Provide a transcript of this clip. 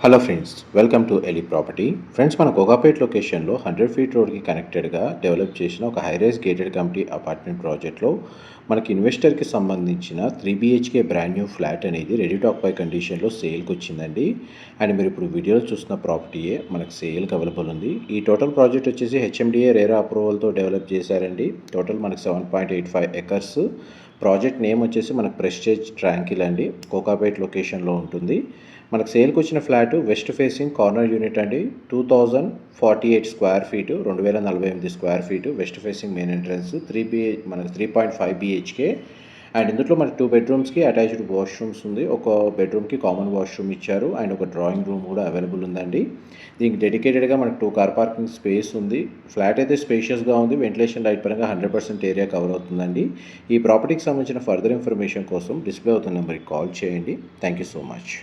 Hello friends, welcome to ఎలి property. Friends, మన కోకాపేట్ లొకేషన్లో 100 ఫీట్ రోడ్కి కనెక్టెడ్గా డెవలప్ చేసిన ఒక హైరైజ్ గేటెడ్ కమ్యూనిటీ అపార్ట్మెంట్ ప్రాజెక్ట్లో మనకి ఇన్వెస్టర్కి సంబంధించిన 3 BHK బ్రాండ్ న్యూ ఫ్లాట్ అనేది రెడీ టు ఆక్యుపై కండిషన్లో సేల్కి వచ్చిందండి. అండ్ మీరు ఇప్పుడు వీడియోలో చూస్తున్న ప్రాపర్టీయే మనకు సేల్కి అవైలబుల్ ఉంది. ఈ టోటల్ ప్రాజెక్ట్ వచ్చేసి HMDA రేరా అప్రూవల్తో డెవలప్ చేశారండి. టోటల్ మనకి 7.85 ఎకర్స్. ప్రాజెక్ట్ నేమ్ వచ్చేసి మనకు ప్రెస్టేజ్ ట్రాంకిల్ అండి. కోకాపేట్ లొకేషన్లో ఉంటుంది. మనకు సేల్కి వచ్చిన flat west facing corner unit అండి. 2048 square feet, 2048 square feet west facing main entrance. మనకు 3.5 BHK. అండ్ ఇందులో మనకి 2 బెడ్రూమ్స్కి అటాచ్డ్ వాష్రూమ్స్ ఉంది. ఒక బెడ్రూమ్కి కామన్ వాష్రూమ్ ఇచ్చారు అండ్ ఒక డ్రాయింగ్ రూమ్ కూడా అవైలబుల్ ఉందండి. దీనికి డెడికేటెడ్గా మనకు 2 కార్ పార్కింగ్ స్పేస్ ఉంది. ఫ్లాట్ అయితే స్పేషియస్గా ఉంది. వెంటిలేషన్ లైట్ పరంగా 100% ఏరియా కవర్ అవుతుందండి. ఈ ప్రాపర్టీకి సంబంధించిన ఫర్దర్ ఇన్ఫర్మేషన్ కోసం డిస్ప్లే అవుతున్న నెంబర్కి కాల్ చేయండి. Thank you so much.